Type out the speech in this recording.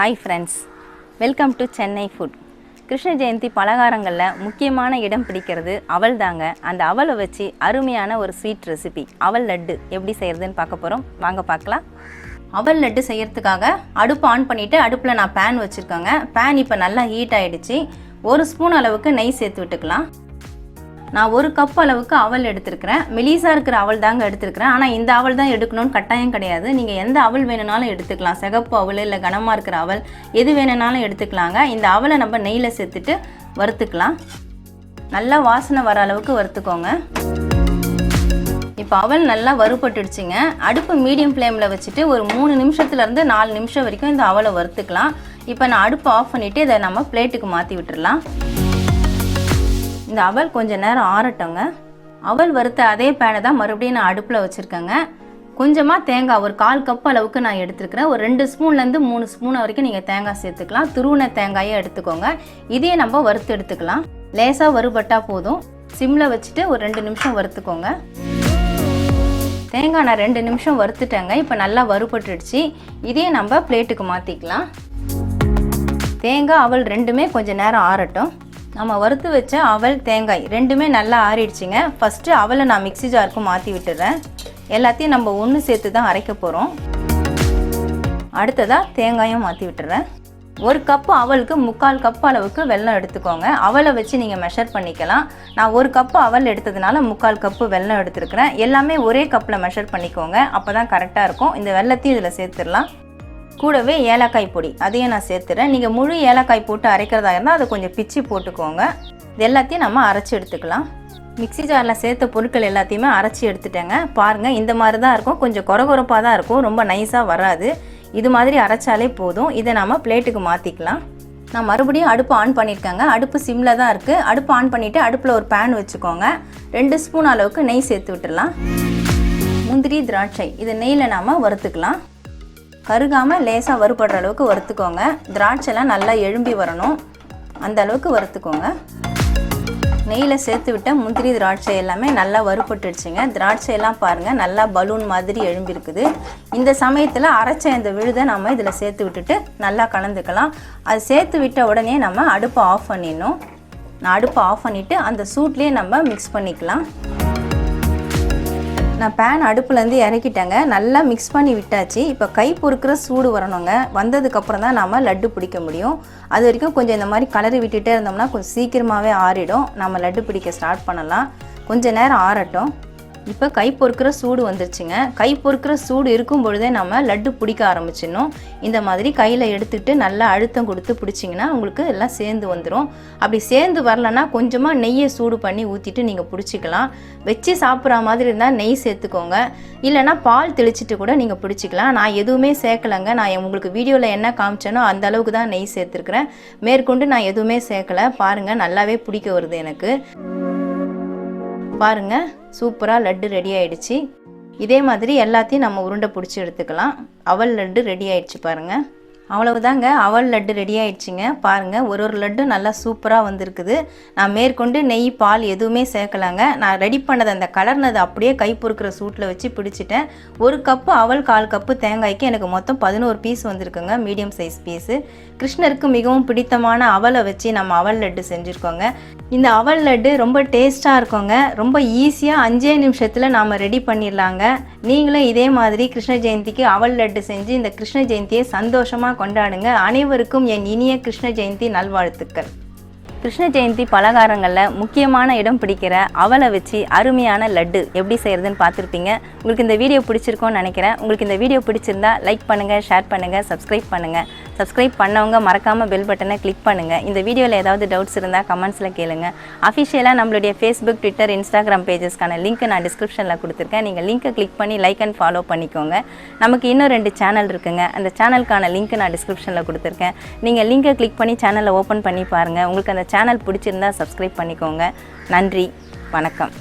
Hi friends, welcome to Chennai food. Krishna Jayanthi பலகாரங்களில் முக்கியமான இடம் பிடிக்கிறது அவல் தாங்க. அந்த அவலை வச்சு அருமையான ஒரு ஸ்வீட் ரெசிபி அவல் லட்டு எப்படி செய்கிறதுன்னு பார்க்க போகிறோம். வாங்க பார்க்கலாம். அவல் லட்டு செய்கிறதுக்காக அடுப்பு ஆன் பண்ணிவிட்டு அடுப்பில் நான் பேன் வச்சுருக்கேங்க. பேன் இப்போ நல்லா ஹீட் ஆகிடுச்சு. 1 ஸ்பூன் அளவுக்கு நெய் சேர்த்து விட்டுக்கலாம். நான் 1 கப் அளவுக்கு அவல் எடுத்துருக்கிறேன். மெலிசாக இருக்கிற அவல் தாங்க எடுத்துருக்கிறேன். ஆனால் இந்த அவல் தான் எடுக்கணும்னு கட்டாயம் கிடையாது. நீங்கள் எந்த அவல் வேணுனாலும் எடுத்துக்கலாம். சிகப்பு அவல் இல்லை கனமாக இருக்கிற அவல் எது வேணுனாலும் எடுத்துக்கலாங்க. இந்த அவலை நம்ம நெய்யில் சேர்த்துட்டு வறுத்துக்கலாம். நல்லா வாசனை வர அளவுக்கு வறுத்துக்கோங்க. இப்போ அவல் நல்லா வறுபட்டுடுச்சுங்க. அடுப்பு மீடியம் ஃப்ளேமில் வச்சுட்டு ஒரு 3 நிமிஷத்துலேருந்து 4 நிமிஷம் வரைக்கும் இந்த அவலை வறுத்துக்கலாம். இப்போ நான் அடுப்பு ஆஃப் பண்ணிவிட்டு இதை நம்ம பிளேட்டுக்கு மாற்றி விட்டுடலாம். இந்த அவல் கொஞ்சம் நேரம் ஆறட்டோங்க. அவல் வறுத்த அதே பேனை தான் மறுபடியும் நான் அடுப்பில் வச்சுருக்கேங்க. கொஞ்சமாக தேங்காய் ஒரு 1/4 கப் அளவுக்கு நான் எடுத்துருக்கிறேன். ஒரு 2 ஸ்பூன்லேருந்து 3 ஸ்பூன் வரைக்கும் நீங்கள் தேங்காய் சேர்த்துக்கலாம். துருவின தேங்காயை எடுத்துக்கோங்க. இதையே நம்ம வறுத்து எடுத்துக்கலாம். லேசாக வறுபட்டால் போதும். சிம்மில் வச்சுட்டு ஒரு 2 நிமிஷம் வறுத்துக்கோங்க. தேங்காய் நான் 2 நிமிஷம் வறுத்துட்டேங்க. இப்போ நல்லா வறுபட்டுடுச்சு. இதையே நம்ம பிளேட்டுக்கு மாற்றிக்கலாம். தேங்காய் அவல் ரெண்டுமே கொஞ்சம் நேரம் ஆறட்டும். நம்ம வறுத்து வச்ச அவல் தேங்காய் ரெண்டுமே நல்லா ஆறிடுச்சிங்க. ஃபஸ்ட்டு அவலை நான் மிக்ஸி ஜாருக்கு மாற்றி விட்டுறேன். எல்லாத்தையும் நம்ம ஒன்று சேர்த்து தான் அரைக்க போகிறோம். அடுத்ததாக தேங்காயும் மாற்றி விட்டுறேன். 1 கப்பு அவலுக்கு 3/4 கப் அளவுக்கு வெல்லம் எடுத்துக்கோங்க. அவலை வச்சு நீங்கள் மெஷர் பண்ணிக்கலாம். நான் 1 கப்பு அவல் எடுத்ததுனால 3/4 கப்பு வெல்லம் எடுத்துருக்கிறேன். எல்லாமே ஒரே கப்பில் மெஷர் பண்ணிக்கோங்க. அப்போ தான் கரெக்டாக இருக்கும். இந்த வெல்லத்தையும் இதில் சேர்த்துடலாம். கூடவே ஏலக்காய் பொடி அதையும் நான் சேர்த்துறேன். நீங்கள் முழு ஏலக்காய் போட்டு அரைக்கிறதா இருந்தால் அதை கொஞ்சம் பிச்சு போட்டுக்கோங்க. இது எல்லாத்தையும் நம்ம அரைச்சி எடுத்துக்கலாம். மிக்ஸி ஜாரில் சேர்த்த பொருட்கள் எல்லாத்தையுமே அரைச்சி எடுத்துட்டேங்க. பாருங்கள், இந்த மாதிரி தான் இருக்கும். கொஞ்சம் கொரகொரப்பாக தான் இருக்கும். ரொம்ப நைஸாக வராது. இது மாதிரி அரைச்சாலே போதும். இதை நம்ம பிளேட்டுக்கு மாற்றிக்கலாம். நான் மறுபடியும் அடுப்பு ஆன் பண்ணியிருக்கேங்க. அடுப்பு சிம்மில் தான் இருக்குது. அடுப்பு ஆன் பண்ணிவிட்டு அடுப்பில் ஒரு பேன் வச்சுக்கோங்க. 2 ஸ்பூன் அளவுக்கு நெய் சேர்த்து விட்டுடலாம். முந்திரி திராட்சை இது நெய்யில் நாம் வறுத்துக்கலாம். கருகாமல் லேசாக வறுபடுற அளவுக்கு வறுத்துக்கோங்க. திராட்சைலாம் நல்லா எழும்பி வரணும். அந்த அளவுக்கு வறுத்துக்கோங்க. நெய்யில் சேர்த்து விட்ட முந்திரி திராட்சை எல்லாமே நல்லா வறுபட்டுடுச்சுங்க. திராட்சையெல்லாம் பாருங்கள் நல்லா பலூன் மாதிரி எழும்பி இருக்குது. இந்த சமயத்தில் அரைச்ச இந்த விழுதை நம்ம இதில் சேர்த்து விட்டுட்டு நல்லா கலந்துக்கலாம். அது சேர்த்து விட்ட உடனே நம்ம அடுப்பை ஆஃப் பண்ணிடணும். நான் அடுப்பை ஆஃப் பண்ணிவிட்டு அந்த சூட்லேயே நம்ம மிக்ஸ் பண்ணிக்கலாம். நான் பேன் அடுப்புலேருந்து இறக்கிட்டேங்க. நல்லா மிக்ஸ் பண்ணி விட்டாச்சு. இப்போ கை பொறுக்கிற சூடு வரணுங்க. வந்ததுக்கப்புறம் தான் நம்ம லட்டு பிடிக்க முடியும். அது வரைக்கும் கொஞ்சம் இந்த மாதிரி கலரி விட்டுட்டே இருந்தோம்னா கொஞ்சம் சீக்கிரமாகவே ஆறிடும். நம்ம லட்டு பிடிக்க ஸ்டார்ட் பண்ணலாம். கொஞ்சம் நேரம் ஆறட்டும். இப்போ கை பொறுக்கிற சூடு வந்துருச்சுங்க. கை பொறுக்கிற சூடு இருக்கும் பொழுதே நம்ம லட்டு பிடிக்க ஆரம்பிச்சிடணும். இந்த மாதிரி கையில் எடுத்துகிட்டு நல்லா அழுத்தம் கொடுத்து பிடிச்சிங்கன்னா உங்களுக்கு எல்லாம் சேர்ந்து வந்துடும். அப்படி சேர்ந்து வரலன்னா கொஞ்சமாக நெய்யை சூடு பண்ணி ஊற்றிட்டு நீங்கள் பிடிச்சிக்கலாம். வச்சு சாப்பிட்ற மாதிரி இருந்தால் நெய் சேர்த்துக்கோங்க. இல்லைனா பால் தெளிச்சிட்டு கூட நீங்கள் பிடிச்சிக்கலாம். நான் எதுவுமே சேர்க்கலைங்க. நான் உங்களுக்கு வீடியோவில் என்ன காமிச்சேனோ அந்த அளவுக்கு தான் நெய் சேர்த்துருக்குறேன். மேற்கொண்டு நான் எதுவுமே சேர்க்கலை. பாருங்கள், நல்லாவே பிடிக்க வருது எனக்கு. பாருங்கள், சூப்பராக லட்டு ரெடி ஆயிடுச்சு. இதே மாதிரி எல்லாத்தையும் நம்ம உருண்டை பிடிச்சி எடுத்துக்கலாம். அவல் லட்டு ரெடி ஆயிடுச்சு பாருங்கள். அவ்வளவுதாங்க, அவல் லட்டு ரெடி ஆயிடுச்சுங்க. பாருங்கள், ஒரு லட்டு நல்லா சூப்பராக வந்திருக்குது. நான் மேற்கொண்டு நெய் பால் எதுவுமே சேர்க்கலாங்க. நான் ரெடி பண்ணது அந்த கலர்னது அப்படியே கை பொறுக்கிற சூட்டில் வச்சு பிடிச்சிட்டேன். 1 கப்பு அவல் 1/4 கப்பு தேங்காய்க்கு எனக்கு மொத்தம் 11 பீஸ் வந்திருக்குங்க. Medium size piece. கிருஷ்ணருக்கு மிகவும் பிடித்தமான அவலை வச்சு நம்ம அவல் லட்டு செஞ்சுருக்கோங்க. இந்த அவல் லட்டு ரொம்ப டேஸ்ட்டாக இருக்குங்க. ரொம்ப ஈஸியாக 5 நிமிஷத்தில் நாம் ரெடி பண்ணிடலாங்க. நீங்களும் இதே மாதிரி கிருஷ்ண ஜெயந்திக்கு அவல் லட்டு செஞ்சு இந்த கிருஷ்ண ஜெயந்தியை சந்தோஷமாக கொண்டாடுங்க. அனைவருக்கும் என் இனிய கிருஷ்ண ஜெயந்தி நல்வாழ்த்துக்கள். கிருஷ்ண ஜெயந்தி பலகாரங்களில் முக்கியமான இடம் பிடிக்கிற அவலை வச்சு அருமையான லட்டு எப்படி செய்கிறதுன்னு பார்த்துருப்பீங்க. உங்களுக்கு இந்த வீடியோ பிடிச்சிருக்கோன்னு நினைக்கிறேன். உங்களுக்கு இந்த வீடியோ பிடிச்சிருந்தா லைக் பண்ணுங்கள், ஷேர் பண்ணுங்கள், சப்ஸ்கிரைப் பண்ணுங்கள். சப்ஸ்கிரைப் பண்ணவங்க மறக்காமல் பெல் பட்டனை கிளிக் பண்ணுங்கள். இந்த வீடியோவில் ஏதாவது டவுட்ஸ் இருந்தால் கமெண்ட்ஸில் கேளுங்க. அஃபிஷியலாக நம்மளுடைய ஃபேஸ்புக், ட்விட்டர், இன்ஸ்டாகிராம் பேஜஸ்க்கான லிங்க் நான் டிஸ்கிரிப்ஷனில் கொடுத்துருக்கேன். நீங்கள் லிங்க்கை கிளிக் பண்ணி லைக் அண்ட் ஃபாலோ பண்ணிக்கோங்க. நமக்கு இன்னும் 2 சேனல் இருக்குங்க. அந்த சேனலுக்கான லிங்க் நான் டிஸ்கிரிப்ஷனில் கொடுத்துருக்கேன். நீங்கள் லிங்கை கிளிக் பண்ணி சேனலை ஓப்பன் பண்ணி பாருங்கள். உங்களுக்கு அந்த சேனல் பிடிச்சிருந்தா சப்ஸ்கிரைப் பண்ணிக்கோங்க. நன்றி, வணக்கம்.